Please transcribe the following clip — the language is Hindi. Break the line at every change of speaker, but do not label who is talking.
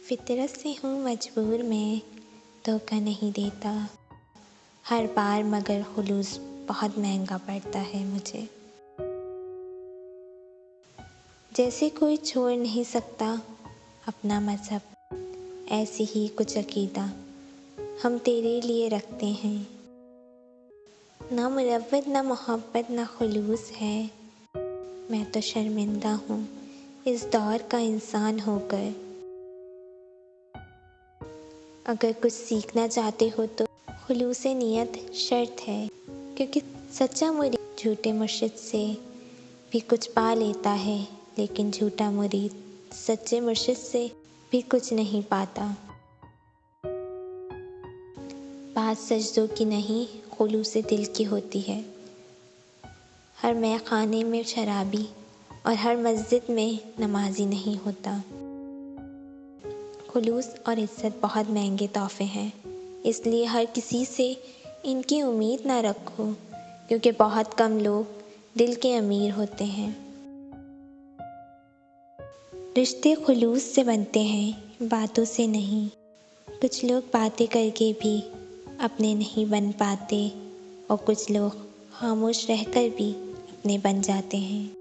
फितरत से हूँ मजबूर मैं, धोखा नहीं देता हर बार, मगर खुलूस बहुत महंगा पड़ता है मुझे। जैसे कोई छोड़ नहीं सकता अपना मज़हब, ऐसे ही कुछ अकीदा हम तेरे लिए रखते हैं। ना मुरव्वत ना मोहब्बत ना खुलूस है, मैं तो शर्मिंदा हूँ इस दौर का इंसान होकर। अगर कुछ सीखना चाहते हो तो खुलूस नियत शर्त है, क्योंकि सच्चा मुरीद झूठे मुर्शिद से भी कुछ पा लेता है, लेकिन झूठा मुरीद सच्चे मुर्शिद से भी कुछ नहीं पाता। बात सजदों की नहीं, खुलूस दिल की होती है। हर मैखाने में शराबी और हर मस्जिद में नमाजी नहीं होता। खुलूस और इज़्ज़त बहुत महंगे तोहफ़े हैं, इसलिए हर किसी से इनकी उम्मीद ना रखो, क्योंकि बहुत कम लोग दिल के अमीर होते हैं। रिश्ते खुलूस से बनते हैं, बातों से नहीं। कुछ लोग बातें करके भी अपने नहीं बन पाते और कुछ लोग खामोश रहकर भी अपने बन जाते हैं।